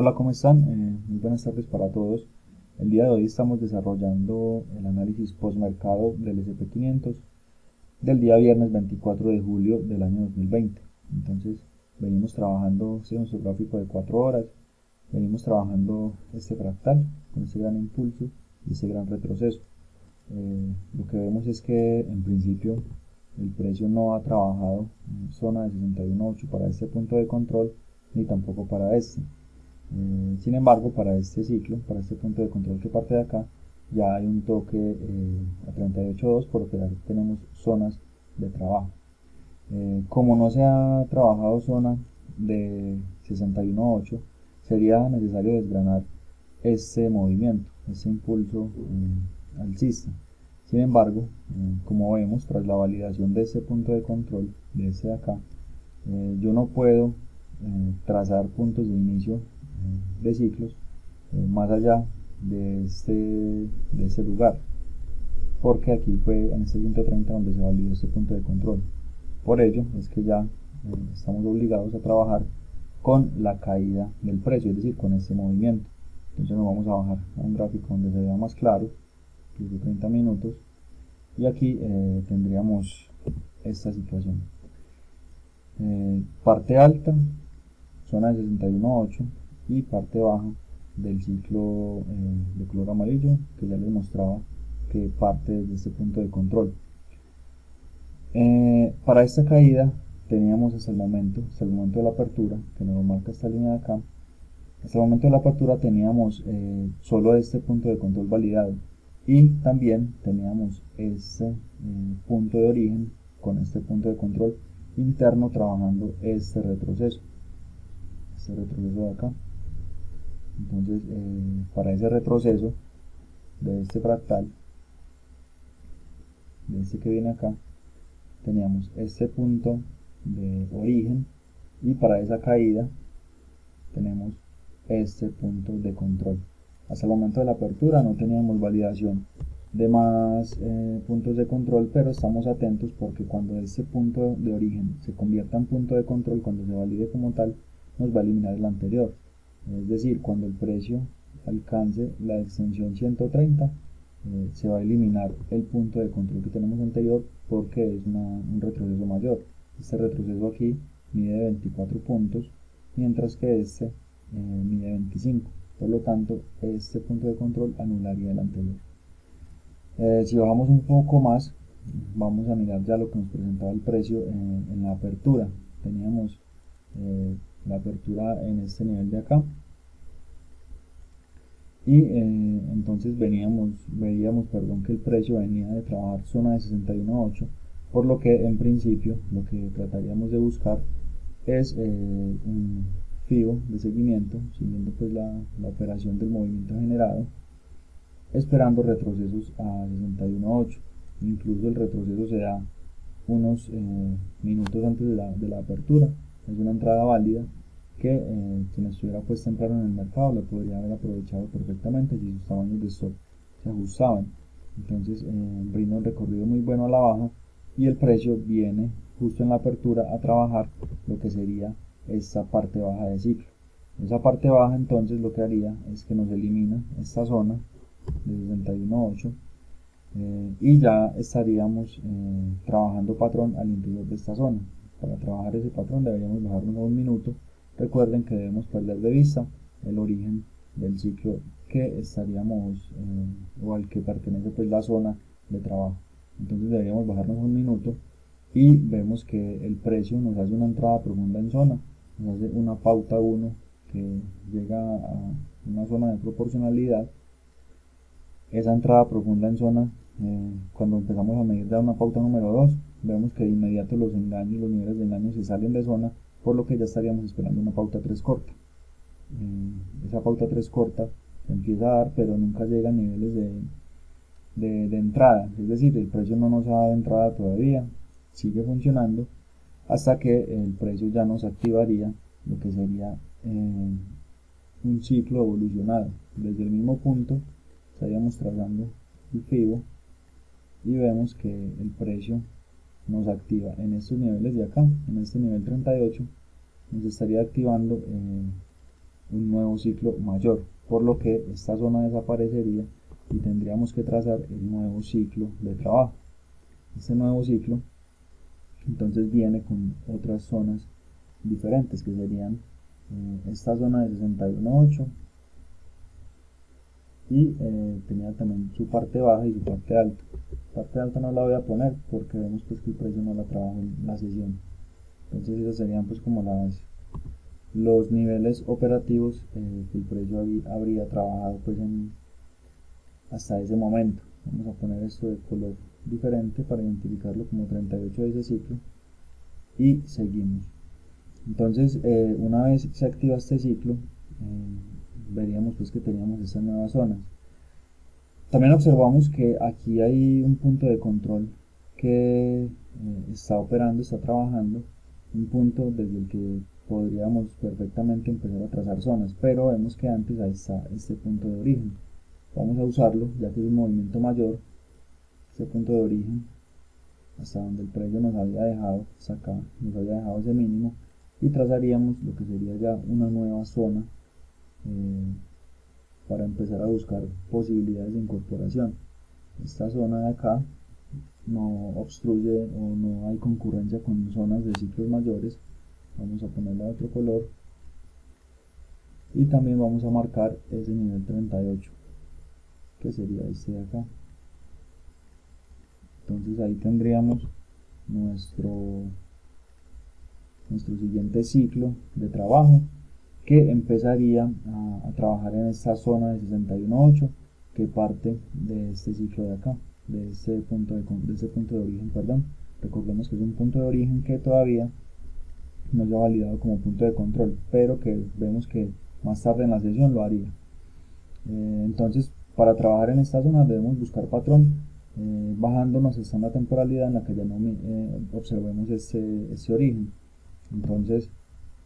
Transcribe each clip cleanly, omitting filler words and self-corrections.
Hola, ¿cómo están? Muy buenas tardes para todos. El día de hoy estamos desarrollando el análisis postmercado del SP500 del día viernes 24 de julio del año 2020. Entonces, venimos trabajando, este es nuestro gráfico de 4 horas, venimos trabajando este fractal con este gran impulso y este gran retroceso. Lo que vemos es que en principio el precio no ha trabajado en zona de 61.8 para este punto de control ni tampoco para este. Sin embargo, para este ciclo, para este punto de control que parte de acá, ya hay un toque a 38.2, por lo que ya tenemos zonas de trabajo. Como no se ha trabajado zona de 61.8, sería necesario desgranar este movimiento, este impulso alcista. Sin embargo, como vemos, tras la validación de este punto de control, de este de acá, yo no puedo trazar puntos de inicio de ciclos más allá de este lugar, porque aquí fue en este 130 donde se validó este punto de control. Por ello es que ya estamos obligados a trabajar con la caída del precio, es decir, con este movimiento. Entonces nos vamos a bajar a un gráfico donde se vea más claro, de 30 minutos, y aquí tendríamos esta situación. Parte alta, zona de 61.8, y parte baja del ciclo de color amarillo que ya les mostraba que parte desde este punto de control. Para esta caída teníamos hasta el momento de la apertura, que nos marca esta línea de acá, hasta el momento de la apertura teníamos solo este punto de control validado, y también teníamos este punto de origen con este punto de control interno trabajando este retroceso de acá. Entonces, para ese retroceso de este fractal, de este que viene acá, teníamos este punto de origen, y para esa caída tenemos este punto de control. Hasta el momento de la apertura no teníamos validación de más puntos de control, pero estamos atentos porque cuando este punto de origen se convierta en punto de control, cuando se valide como tal, nos va a eliminar el anterior. Es decir, cuando el precio alcance la extensión 130, se va a eliminar el punto de control que tenemos anterior porque es un retroceso mayor. Este retroceso aquí mide 24 puntos, mientras que este mide 25. Por lo tanto, este punto de control anularía el anterior. Si bajamos un poco más, vamos a mirar ya lo que nos presentaba el precio en la apertura. Teníamos la apertura en este nivel de acá, y entonces veíamos que el precio venía de trabajar zona de 61.8, por lo que en principio lo que trataríamos de buscar es un FIBO de seguimiento, siguiendo pues la operación del movimiento generado, esperando retrocesos a 61.8. Incluso el retroceso se da unos minutos antes de la apertura. Es una entrada válida que quien estuviera pues temprano en el mercado lo podría haber aprovechado perfectamente si sus tamaños de stop se ajustaban. Entonces brinda un recorrido muy bueno a la baja, y el precio viene justo en la apertura a trabajar lo que sería esta parte baja de ciclo. Esa parte baja entonces lo que haría es que nos elimina esta zona de 61.8, y ya estaríamos trabajando patrón al interior de esta zona. Para trabajar ese patrón deberíamos bajarnos a un minuto. Recuerden que debemos perder de vista el origen del ciclo que estaríamos o al que pertenece pues la zona de trabajo. Entonces deberíamos bajarnos a un minuto, y vemos que el precio nos hace una entrada profunda en zona, nos hace una pauta 1 que llega a una zona de proporcionalidad. Esa entrada profunda en zona, cuando empezamos a medir ya una pauta número 2, vemos que de inmediato los niveles de engaño se salen de zona, por lo que ya estaríamos esperando una pauta 3 corta. Esa pauta 3 corta se empieza a dar, pero nunca llega a niveles de entrada, es decir, el precio no nos ha dado entrada todavía, sigue funcionando hasta que el precio ya nos activaría lo que sería un ciclo evolucionado. Desde el mismo punto estaríamos trazando el FIBO, y vemos que el precio nos activa en estos niveles de acá, en este nivel 38, nos estaría activando un nuevo ciclo mayor, por lo que esta zona desaparecería y tendríamos que trazar el nuevo ciclo de trabajo. Este nuevo ciclo entonces viene con otras zonas diferentes que serían esta zona de 61.8 y tenía también su parte baja y su parte alta. Parte alta no la voy a poner porque vemos pues que el precio no la trabaja en la sesión. Entonces esos serían pues como los niveles operativos que el precio habría trabajado pues hasta ese momento. Vamos a poner esto de color diferente para identificarlo como 38 de ese ciclo y seguimos. Entonces una vez se activa este ciclo veríamos pues que teníamos estas nuevas zonas. También observamos que aquí hay un punto de control que está operando, está trabajando, un punto desde el que podríamos perfectamente empezar a trazar zonas, pero vemos que antes ahí está este punto de origen. Vamos a usarlo ya que es un movimiento mayor, este punto de origen, hasta donde el precio nos había dejado, hasta acá, nos había dejado ese mínimo, y trazaríamos lo que sería ya una nueva zona para empezar a buscar posibilidades de incorporación. Esta zona de acá no obstruye o no hay concurrencia con zonas de ciclos mayores. Vamos a ponerle otro color y también vamos a marcar ese nivel 38 que sería este de acá. Entonces ahí tendríamos nuestro siguiente ciclo de trabajo, que empezaría a trabajar en esta zona de 61.8 que parte de este ciclo de acá, de este punto de origen, perdón. Recordemos que es un punto de origen que todavía no se ha validado como punto de control, pero que vemos que más tarde en la sesión lo haría. Entonces, para trabajar en esta zona debemos buscar patrón, bajándonos hasta una temporalidad en la que ya no observemos este origen. Entonces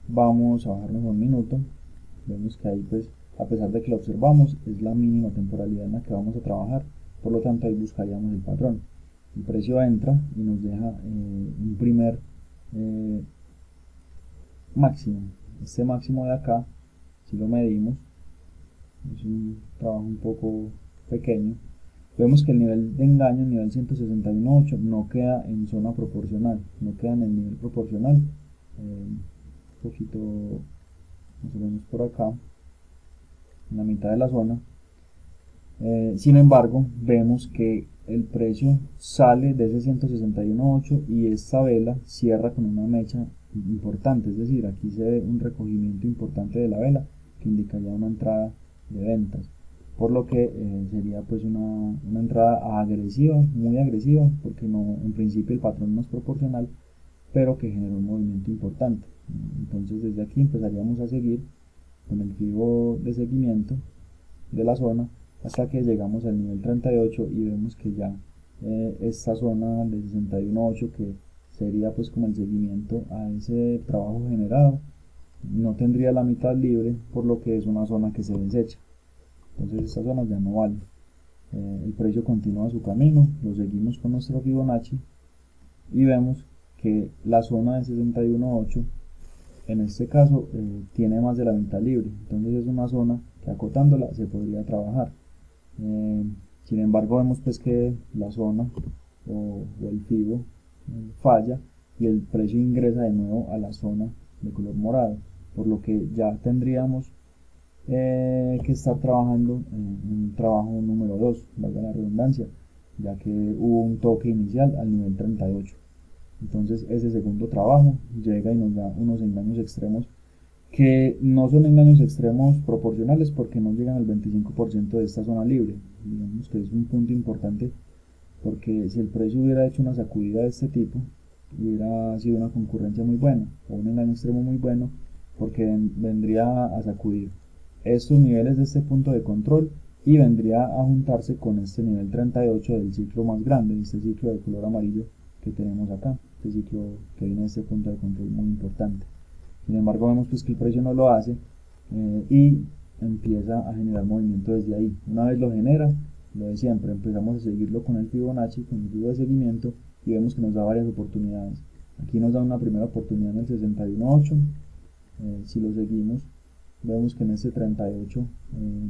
vamos a bajarnos a un minuto. Vemos que ahí pues, a pesar de que lo observamos, es la mínima temporalidad en la que vamos a trabajar, por lo tanto ahí buscaríamos el patrón. El precio entra y nos deja un primer máximo. Este máximo de acá, si lo medimos, es un trabajo un poco pequeño. Vemos que el nivel de engaño, el nivel 161.8, no queda en zona proporcional, no queda en el nivel proporcional. Un poquito más o menos por acá, en la mitad de la zona. Sin embargo, vemos que el precio sale de ese 161.8 y esta vela cierra con una mecha importante, es decir, aquí se ve un recogimiento importante de la vela que indicaría una entrada de ventas, por lo que sería pues una entrada agresiva, muy agresiva, porque no, en principio el patrón no es proporcional, pero que generó un movimiento importante. Entonces desde aquí empezaríamos a seguir con el fibo de seguimiento de la zona hasta que llegamos al nivel 38 y vemos que ya esta zona de 61.8, que sería pues como el seguimiento a ese trabajo generado, no tendría la mitad libre, por lo que es una zona que se desecha. Entonces esta zona ya no vale. El precio continúa su camino, lo seguimos con nuestro Fibonacci y vemos que la zona de 61.8 en este caso tiene más de la mitad libre, entonces es una zona que acotándola se podría trabajar. Sin embargo vemos pues que la zona o el fibo falla y el precio ingresa de nuevo a la zona de color morado, por lo que ya tendríamos que estar trabajando un trabajo número 2, valga la redundancia, ya que hubo un toque inicial al nivel 38. Entonces ese segundo trabajo llega y nos da unos engaños extremos que no son engaños extremos proporcionales porque no llegan al 25% de esta zona libre. Digamos que es un punto importante porque si el precio hubiera hecho una sacudida de este tipo, hubiera sido una concurrencia muy buena o un engaño extremo muy bueno, porque vendría a sacudir estos niveles de este punto de control y vendría a juntarse con este nivel 38 del ciclo más grande, este ciclo de color amarillo que tenemos acá, este ciclo que viene de este punto de control muy importante. Sin embargo vemos pues que el precio no lo hace y empieza a generar movimiento desde ahí. Una vez lo genera, lo de siempre, empezamos a seguirlo con el Fibonacci, con el fibo de seguimiento, y vemos que nos da varias oportunidades. Aquí nos da una primera oportunidad en el 61.8, si lo seguimos vemos que en este 38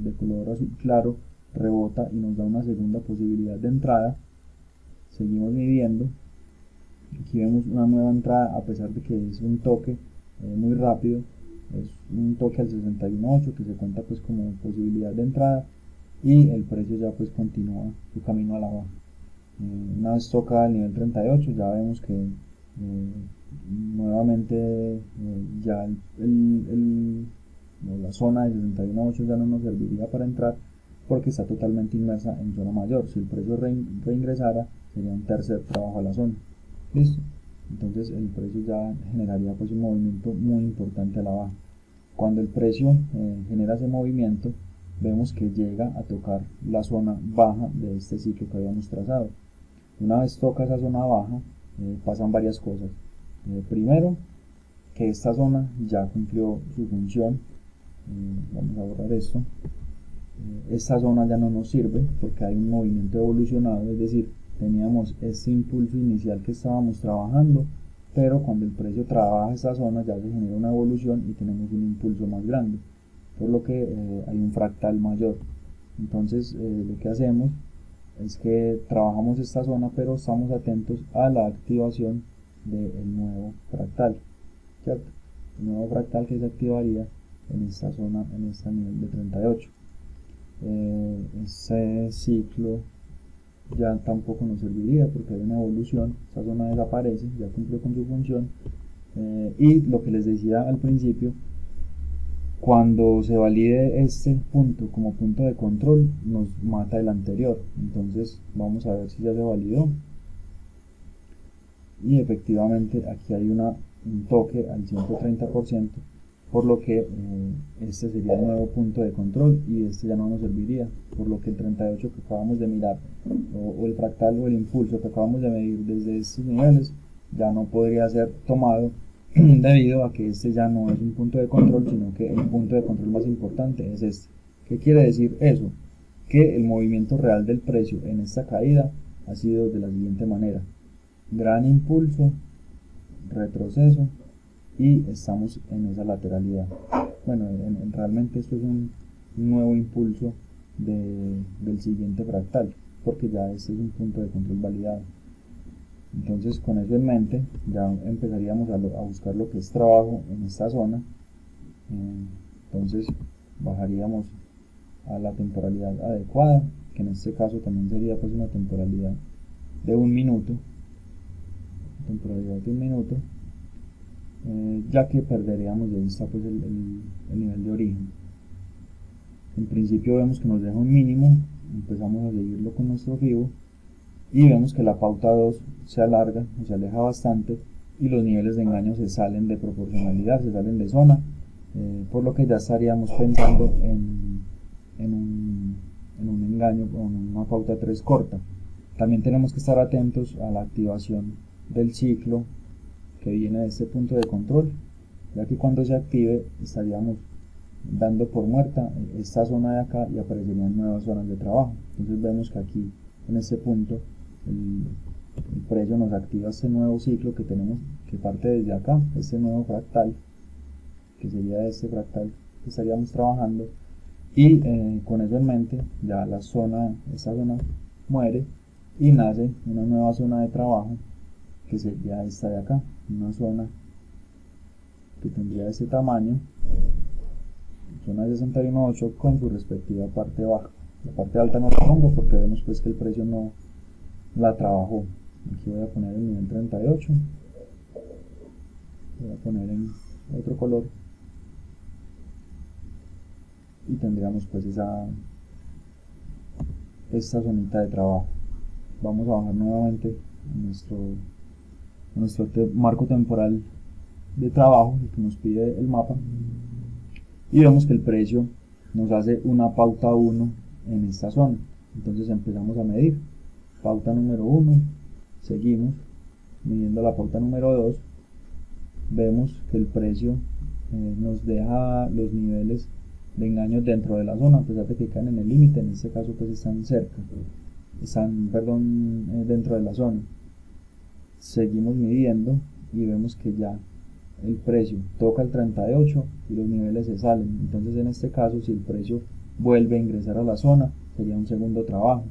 de color azul claro rebota y nos da una segunda posibilidad de entrada. Seguimos midiendo, aquí vemos una nueva entrada, a pesar de que es un toque muy rápido, es un toque al 61.8 que se cuenta pues como posibilidad de entrada, y el precio ya pues continúa su camino a la baja. Una vez toca el nivel 38 ya vemos que nuevamente ya la zona de 61.8 ya no nos serviría para entrar, porque está totalmente inmersa en zona mayor. Si el precio reingresara, sería un tercer trabajo a la zona. Listo. Entonces el precio ya generaría pues un movimiento muy importante a la baja. Cuando el precio genera ese movimiento, vemos que llega a tocar la zona baja de este ciclo que habíamos trazado. Una vez toca esa zona baja, pasan varias cosas. Primero, que esta zona ya cumplió su función. Vamos a borrar esto. Esta zona ya no nos sirve porque hay un movimiento evolucionado, es decir, teníamos este impulso inicial que estábamos trabajando, pero cuando el precio trabaja esta zona ya se genera una evolución y tenemos un impulso más grande, por lo que hay un fractal mayor. Entonces lo que hacemos es que trabajamos esta zona, pero estamos atentos a la activación del nuevo fractal, ¿cierto? El nuevo fractal que se activaría en esta zona, en este nivel de 38. Ese ciclo ya tampoco nos serviría porque hay una evolución, esta zona desaparece, ya cumplió con su función, y lo que les decía al principio, cuando se valide este punto como punto de control nos mata el anterior. Entonces vamos a ver si ya se validó, y efectivamente aquí hay un toque al 130%, por lo que este sería el nuevo punto de control y este ya no nos serviría, por lo que el 38 que acabamos de mirar o el fractal o el impulso que acabamos de medir desde estos niveles ya no podría ser tomado debido a que este ya no es un punto de control, sino que el punto de control más importante es este. ¿Qué quiere decir eso? Que el movimiento real del precio en esta caída ha sido de la siguiente manera: gran impulso, retroceso, y estamos en esa lateralidad. Bueno, realmente esto es un nuevo impulso del siguiente fractal, porque ya este es un punto de control validado. Entonces, con eso en mente, ya empezaríamos a buscar lo que es trabajo en esta zona. Entonces bajaríamos a la temporalidad adecuada, que en este caso también sería pues una temporalidad de un minuto, ya que perderíamos de vista pues el nivel de origen. En principio vemos que nos deja un mínimo, empezamos a seguirlo con nuestro FIBO y vemos que la pauta 2 se alarga o se aleja bastante, y los niveles de engaño se salen de proporcionalidad, se salen de zona, por lo que ya estaríamos pensando en un engaño con una pauta 3 corta. También tenemos que estar atentos a la activación del ciclo que viene de este punto de control, ya que cuando se active estaríamos dando por muerta esta zona de acá y aparecerían nuevas zonas de trabajo. Entonces vemos que aquí en este punto el precio nos activa este nuevo ciclo que tenemos, que parte desde acá, este nuevo fractal, que sería este fractal que estaríamos trabajando, y con eso en mente ya esta zona muere y nace una nueva zona de trabajo que sería esta de acá, una zona que tendría este tamaño, zona de 61.8 con su respectiva parte baja. La parte alta no la pongo porque vemos pues que el precio no la trabajó. Aquí voy a poner el nivel 38, voy a poner en otro color y tendríamos pues esta zonita de trabajo. Vamos a bajar nuevamente nuestro marco temporal de trabajo, el que nos pide el mapa, y vemos que el precio nos hace una pauta 1 en esta zona. Entonces empezamos a medir pauta número 1, seguimos midiendo la pauta número 2, vemos que el precio nos deja los niveles de engaño dentro de la zona, a pesar de que caen en el límite. En este caso pues están dentro de la zona. Seguimos midiendo y vemos que ya el precio toca el 38 y los niveles se salen. Entonces en este caso, si el precio vuelve a ingresar a la zona, sería un segundo trabajo.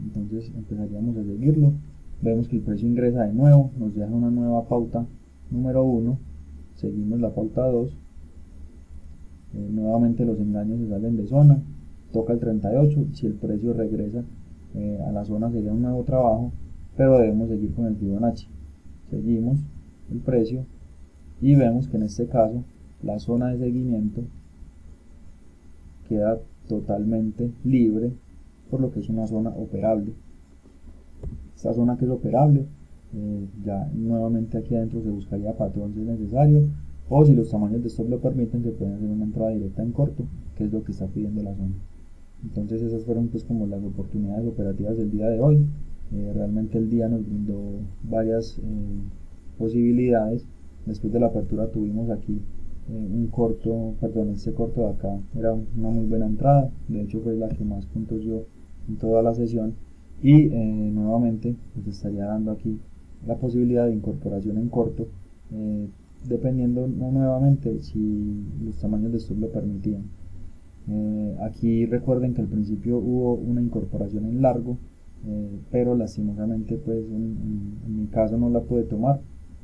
Entonces empezaríamos a seguirlo. Vemos que el precio ingresa de nuevo, nos deja una nueva pauta número 1, seguimos la pauta 2, nuevamente los engaños se salen de zona, toca el 38, si el precio regresa a la zona sería un nuevo trabajo, pero debemos seguir con el Fibonacci. Seguimos el precio y vemos que en este caso la zona de seguimiento queda totalmente libre, por lo que es una zona operable. Esta zona que es operable, ya nuevamente aquí adentro se buscaría patrón si es necesario, o si los tamaños de stop lo permiten, se puede hacer una entrada directa en corto, que es lo que está pidiendo la zona. Entonces esas fueron pues como las oportunidades operativas del día de hoy. Realmente el día nos brindó varias posibilidades. Después de la apertura tuvimos aquí este corto de acá era una muy buena entrada, de hecho fue la que más puntos dio en toda la sesión, y nuevamente nos estaría dando aquí la posibilidad de incorporación en corto, dependiendo nuevamente si los tamaños de stop lo permitían. Aquí recuerden que al principio hubo una incorporación en largo, pero lastimosamente pues en mi caso no la pude tomar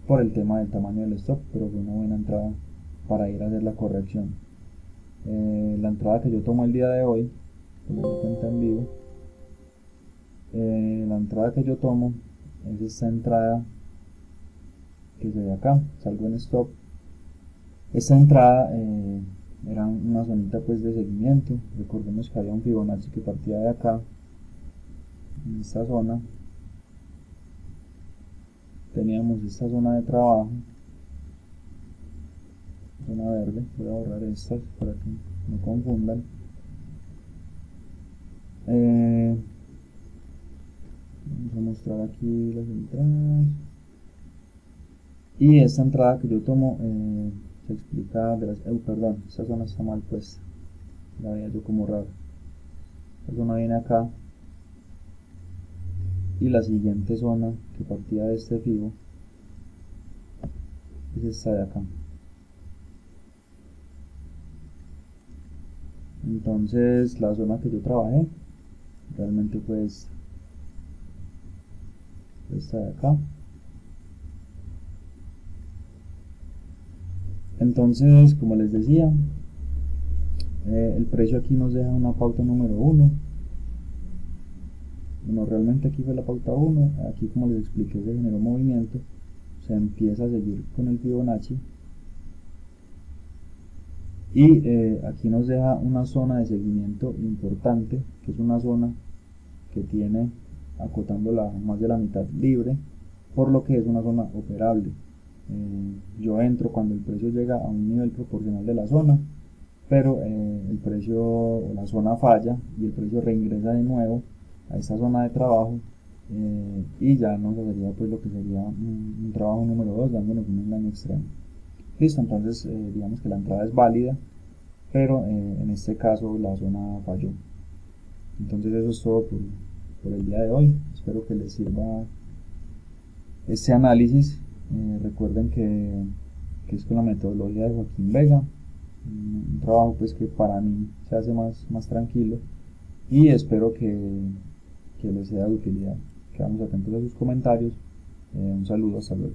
por el tema del tamaño del stop, pero fue una buena entrada para ir a hacer la corrección. La entrada que yo tomo el día de hoy, tomando cuenta en vivo, la entrada que yo tomo es esta entrada que se ve acá, salgo en stop. Esta entrada era una zonita pues de seguimiento. Recordemos que había un Fibonacci que partía de acá, en esta zona teníamos esta zona de trabajo, zona verde. Voy a borrar estas para que no confundan. Vamos a mostrar aquí las entradas, y esta entrada que yo tomo se explica de las, perdón, esta zona está mal puesta, la veía yo como raro. Esta zona viene acá, y la siguiente zona que partía de este fibo es esta de acá. Entonces la zona que yo trabajé realmente fue esta de acá. Entonces, como les decía, el precio aquí nos deja una pauta número 1. Bueno, realmente aquí fue la pauta 1, aquí como les expliqué se generó movimiento, se empieza a seguir con el Fibonacci, y aquí nos deja una zona de seguimiento importante, que es una zona que tiene acotándola más de la mitad libre, por lo que es una zona operable. Yo entro cuando el precio llega a un nivel proporcional de la zona, pero el precio o la zona falla y el precio reingresa de nuevo a esta zona de trabajo, y ya nos hacería pues lo que sería un trabajo número 2, dándonos un engaño extremo. Listo, entonces digamos que la entrada es válida, pero en este caso la zona falló. Entonces eso es todo por el día de hoy. Espero que les sirva este análisis. Recuerden que es con la metodología de Joaquín Vega, un trabajo pues que para mí se hace más tranquilo, y espero que les sea de utilidad. Quedamos atentos a sus comentarios. Un saludo, hasta luego.